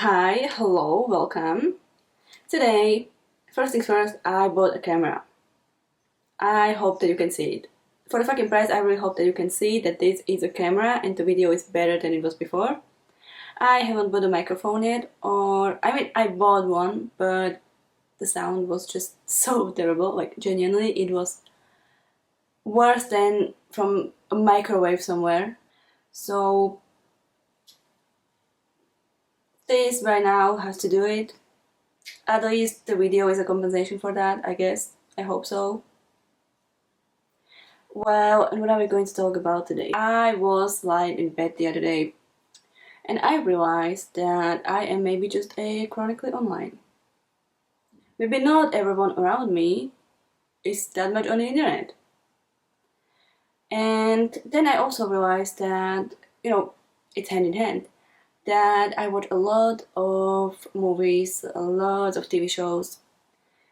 Hi, hello, welcome. Today, first things first, I bought a camera. I hope that you can see it. For the fucking price, I really hope that you can see that this is a camera and the video is better than it was before. I haven't bought a microphone yet, I bought one, but the sound was just so terrible, like genuinely, it was worse than from a microwave somewhere. So, this right now has to do it. At least the video is a compensation for that, I guess. I hope so. Well, and what are we going to talk about today? I was lying in bed the other day and I realized that I am maybe just a chronically online. Maybe not everyone around me is that much on the internet. And then I also realized that, it's hand in hand, that I watch a lot of movies, a lot of TV shows,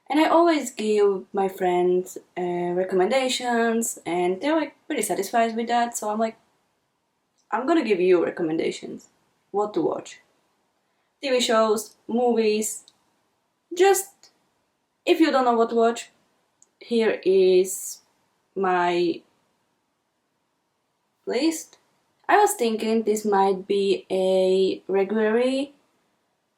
and I always give my friends recommendations, and they're like pretty satisfied with that. So I'm like, I'm gonna give you recommendations, what to watch, TV shows, movies. Just if you don't know what to watch, here is my list. I was thinking this might be a regularly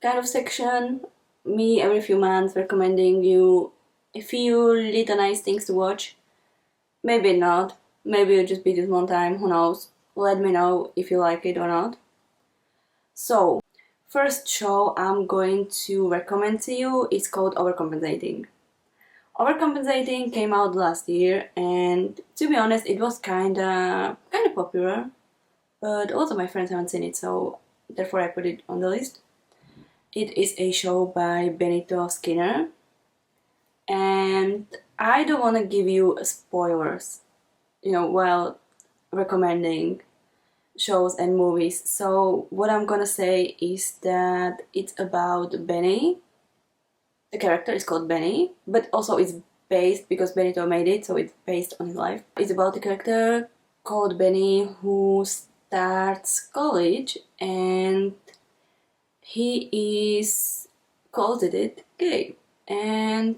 kind of section, me every few months recommending you a few little nice things to watch. Maybe not, maybe it'll just be this one time, who knows. Let me know if you like it or not. So, first show I'm going to recommend to you is called Overcompensating. Overcompensating came out last year, and to be honest, it was kinda popular, but also my friends haven't seen it, so therefore I put it on the list. It is a show by Benito Skinner, and I don't want to give you spoilers, while recommending shows and movies. So what I'm gonna say is that it's about Benny. The character is called Benny, but also it's based, because Benito made it, so it's based on his life. It's about the character called Benny who starts college and he is closeted gay, and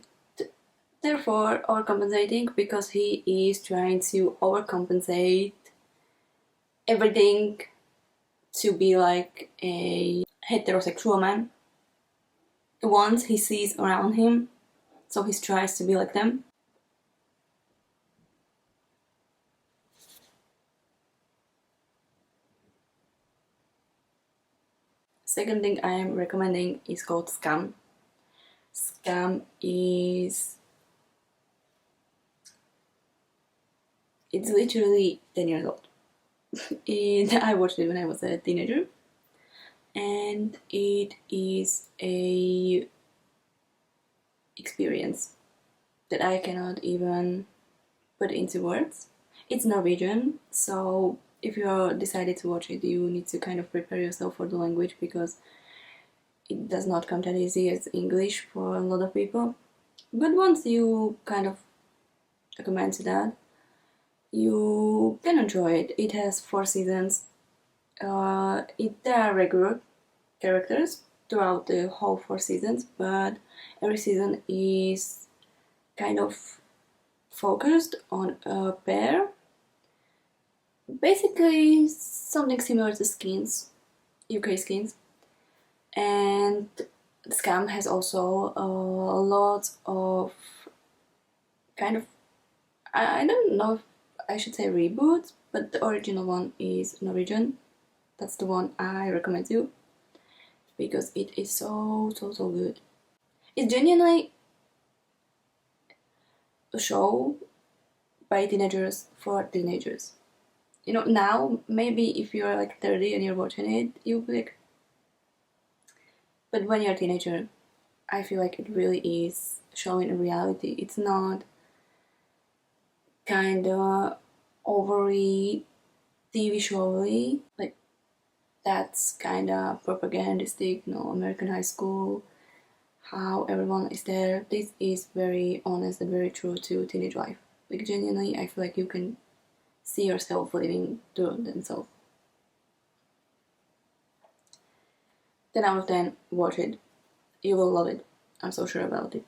therefore overcompensating because he is trying to overcompensate everything to be like a heterosexual man, the ones he sees around him, so he tries to be like them. Second thing I am recommending is called Skam. Skam is... it's literally 10 years old. I watched it when I was a teenager, and it is a experience that I cannot even put into words. It's Norwegian, so if you decided to watch it, you need to kind of prepare yourself for the language, because it does not come that easy as English for a lot of people. But once you kind of recommend to that, you can enjoy it. It has 4 seasons. There are regular characters throughout the whole 4 seasons, but every season is kind of focused on a pair. Basically something similar to Skins, UK Skins. And Skam has also a lot of kind of, I don't know if I should say reboots, but the original one is Norwegian. That's the one I recommend you, because it is so good. It's genuinely a show by teenagers for teenagers. Now maybe if you're like 30 and you're watching it, you'll be like, but when you're a teenager, I feel like it really is showing a reality. It's not kinda overly TV showy, like that's kinda propagandistic, American high school, how everyone is there. This is very honest and very true to teenage life. Like genuinely, I feel like you can see yourself living through themselves. 10 out of 10, watch it. You will love it. I'm so sure about it.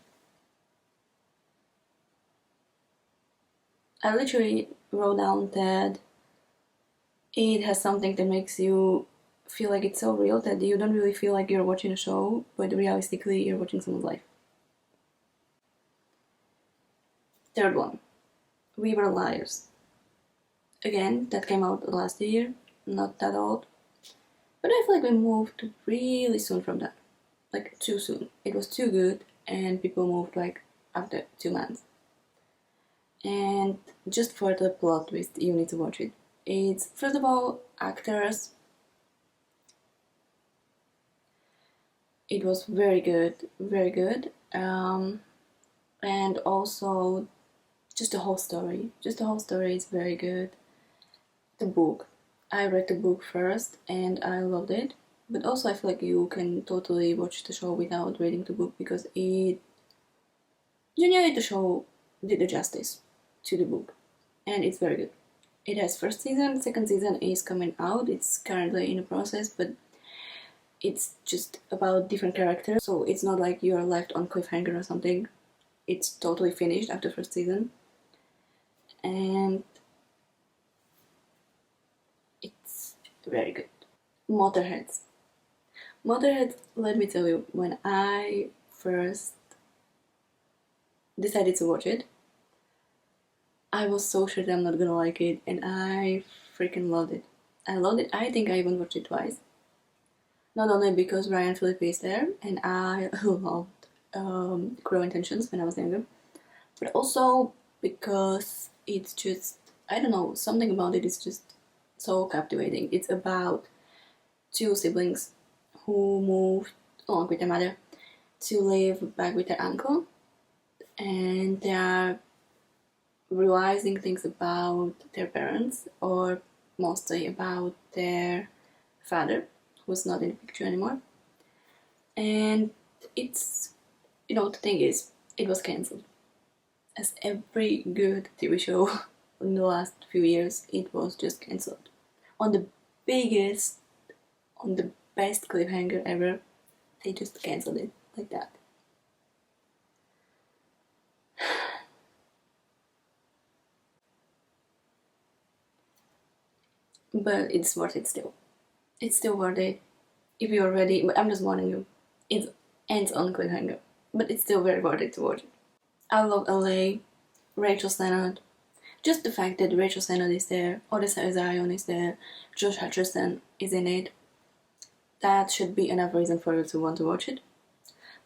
I literally wrote down that it has something that makes you feel like it's so real that you don't really feel like you're watching a show, but realistically you're watching someone's life. Third one, We Were Liars. Again, that came out last year, not that old. But I feel like we moved really soon from that. Like, too soon. It was too good, and people moved like after 2 months. And just for the plot twist, you need to watch it. It's, first of all, actors. It was very good, very good. And also, just the whole story. Just the whole story is very good. The book. I read the book first and I loved it. But also I feel like you can totally watch the show without reading the book because it... Genuinely the show did the justice to the book. And it's very good. It has first season, second season is coming out. It's currently in the process, but it's just about different characters. So it's not like you are left on cliffhanger or something. It's totally finished after first season. And it's very good. Motorheads. Motorheads, let me tell you, when I first decided to watch it, I was so sure that I'm not gonna like it, and I freaking loved it. I loved it. I think I even watched it twice. Not only because Ryan Phillippe is there, and I loved Crow Intentions when I was younger, but also because it's just, I don't know, something about it is just so captivating. It's about two siblings who moved along with their mother to live back with their uncle, and they are realizing things about their parents, or mostly about their father, who's not in the picture anymore. And it's, the thing is, it was cancelled. As every good TV show in the last few years, it was just cancelled. On the best cliffhanger ever, they just cancelled it like that. But it's worth it still. It's still worth it if you're ready, but I'm just warning you, it ends on cliffhanger, but it's still very worth it to watch it. I love LA, Rachel Sennott, just the fact that Rachel Sennott is there, Odessa Zion is there, Josh Hutcherson is in it, that should be enough reason for you to want to watch it.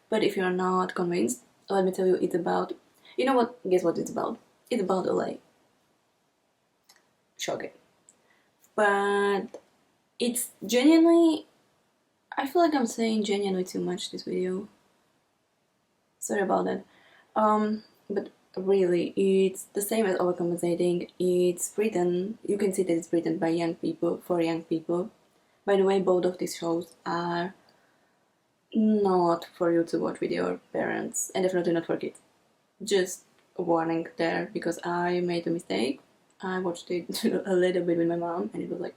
But if you're not convinced, let me tell you, it's about, guess what it's about? It's about LA. Shocking. But it's genuinely, I feel like I'm saying genuinely too much this video. Sorry about that. But really, it's the same as overcompensating. It's written, you can see that it's written by young people, for young people. By the way, both of these shows are not for you to watch with your parents, and definitely not for kids. Just a warning there, because I made a mistake. I watched it a little bit with my mom, and it was like...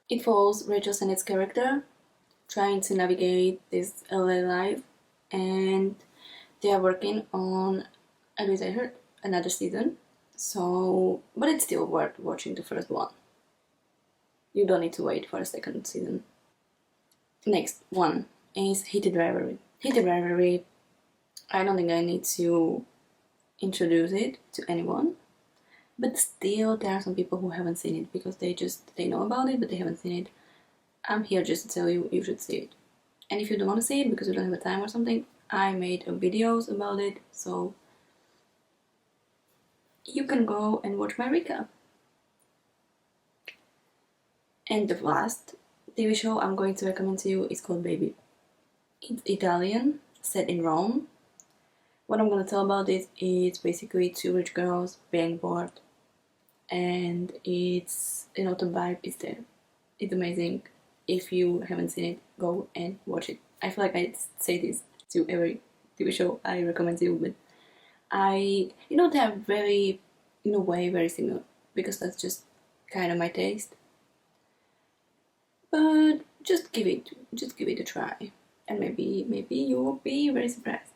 It follows Rachel Sennett's character trying to navigate this LA life, and they are working on, at least I heard, another season. So, but it's still worth watching the first one. You don't need to wait for a second season. Next one is Heated Rivalry. Heated Rivalry, I don't think I need to introduce it to anyone. But still, there are some people who haven't seen it because they know about it, but they haven't seen it. I'm here just to tell you, you should see it. And if you don't want to see it because you don't have the time or something, I made videos about it, so you can go and watch my recap. And the last TV show I'm going to recommend to you is called Baby. It's Italian, set in Rome. What I'm going to tell about it is basically two rich girls being bored. And it's, the vibe is there. It's amazing. If you haven't seen it, go and watch it. I feel like I say this to every TV show I recommend to you, but they are very, in a way, very similar, because that's just kind of my taste. But just give it a try, and maybe you will be very surprised.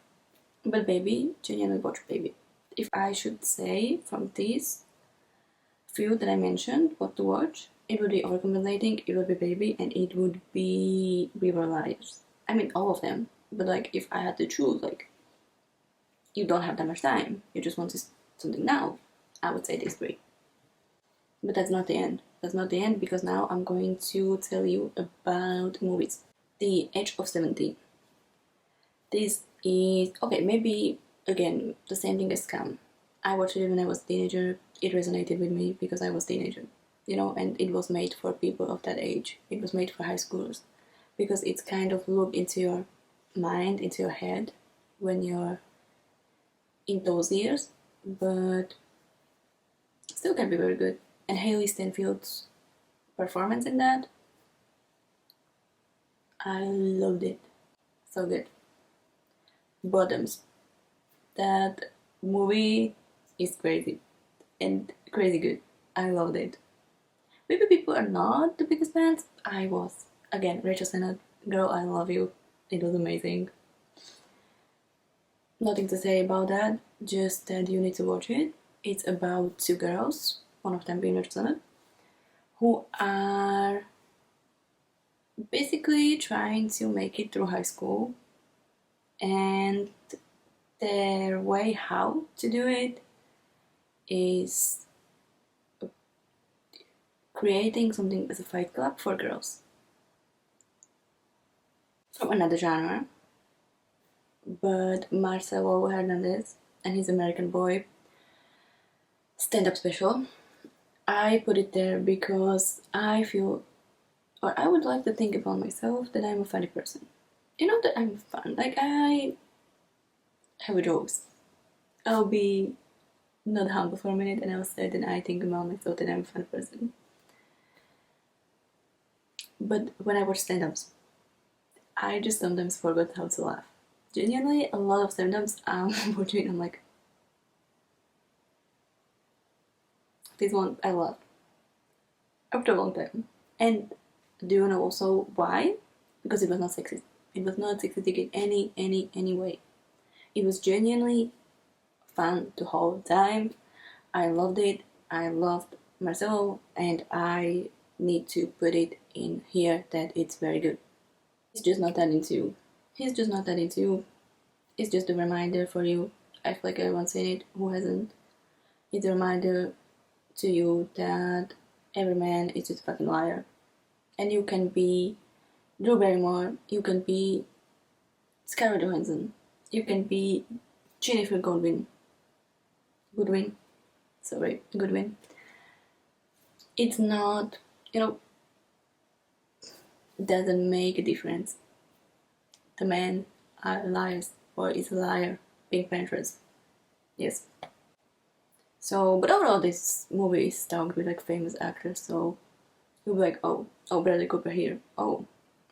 But baby, genuinely watch baby. If I should say from these few that I mentioned what to watch, it would be overcompensating, it would be baby, and it would be rivarly. I mean all of them, but like if I had to choose, like you don't have that much time, you just want something now, I would say these three. But that's not the end. That's not the end, because now I'm going to tell you about movies. The Age of 17. This is, okay, maybe, again, the same thing as Skam. I watched it when I was a teenager. It resonated with me because I was a teenager, and it was made for people of that age. It was made for high schoolers, because it's kind of look into your mind, into your head, when you're in those years, but still can be very good. And Haley Steinfeld's performance in that, I loved it. So good. Bottoms. That movie is crazy and crazy good. I loved it. Maybe people are not the biggest fans. I was. Again, Rachel Sennott, girl, I love you. It was amazing. Nothing to say about that, just that you need to watch it. It's about two girls, one of them being Rachel Sennott, who are basically trying to make it through high school, and their way how to do it is creating something as a fight club for girls. From another genre, but Marcello Hernandez and his American Boy stand-up special. I put it there because I feel, or I would like to think about myself, that I'm a funny person. That I'm fun. Like, I have jokes. I'll be not humble for a minute, and I'll say that I think about myself that I'm a fun person. But when I watch stand-ups, I just sometimes forgot how to laugh. Genuinely, a lot of stand-ups I'm watching, I'm like, this one I love. After a long time. And do you know also why? Because it was not sexist. It was not sexistic in any way. It was genuinely fun the whole time. I loved it. I loved Marcelo, and I need to put it in here that it's very good. He's just not that into you. He's just not that into you. It's just a reminder for you. I feel like everyone's seen it who hasn't. It's a reminder to you that every man is just a fucking liar. And you can be Drew Barrymore, you can be Scarlett Johansson, you can be Jennifer Goodwin. It's not, doesn't make a difference. The men are liars, or is a liar being pensioners. Yes. So, but overall, this movie is talked with like famous actors, so you'll be like, oh, Bradley Cooper here. Oh,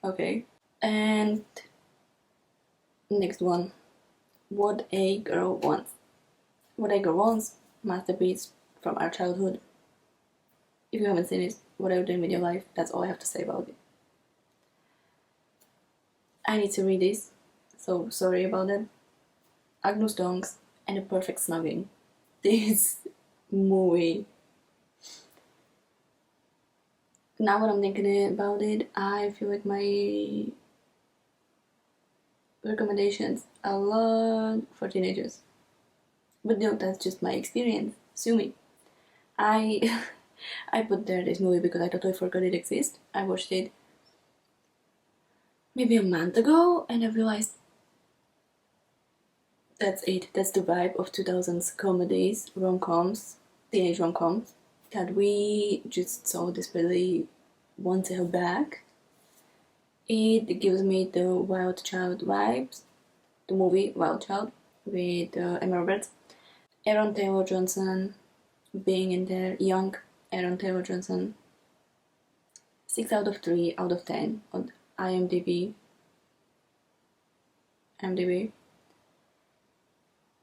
okay. And next one, What a Girl Wants. What a Girl Wants, masterpiece from our childhood. If you haven't seen it, what are you doing with your life? That's all I have to say about it. I need to read this, so sorry about that. Agnus, thongs, and a perfect snogging. This movie. Now when I'm thinking about it, I feel like my recommendations are a lot for teenagers. But no, that's just my experience. Sue me. I put there this movie because I totally forgot it exists. I watched it maybe a month ago, and I realized that's it. That's the vibe of 2000s comedies, rom-coms, teenage rom-coms, that we just so desperately want to have back. It gives me the Wild Child vibes, the movie Wild Child with Emma Roberts, Aaron Taylor Johnson being in there, young Aaron Taylor Johnson. 6 out of 3 out of 10 on IMDb.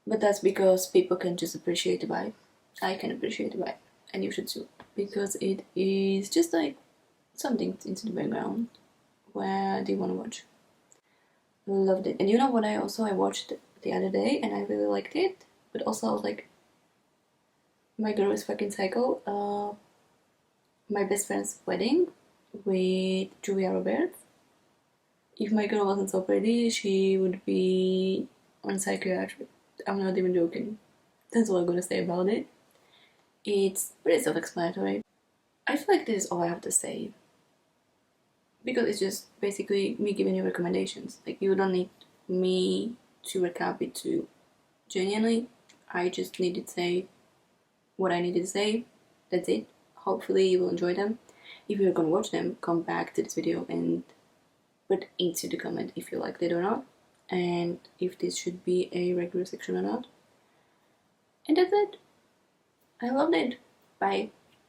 But that's because people can just appreciate the vibe. I can appreciate the vibe, and you should too, because it is just like something into the background Where do you want to watch? Loved it. And you know what I watched the other day and I really liked it, but also I was like, my girl is fucking psycho. My best friend's wedding with Julia Roberts. If my girl wasn't so pretty, she would be on psychiatry. I'm not even joking. That's all I'm gonna say about it. It's pretty self-explanatory. I feel like this is all I have to say. Because it's just basically me giving you recommendations. Like, you don't need me to recap it too. Genuinely, I just needed to say what I needed to say. That's it. Hopefully you will enjoy them. If you're gonna watch them, come back to this video and put into the comment if you liked it or not, and if this should be a regular section or not. And that's it. I loved it. Bye.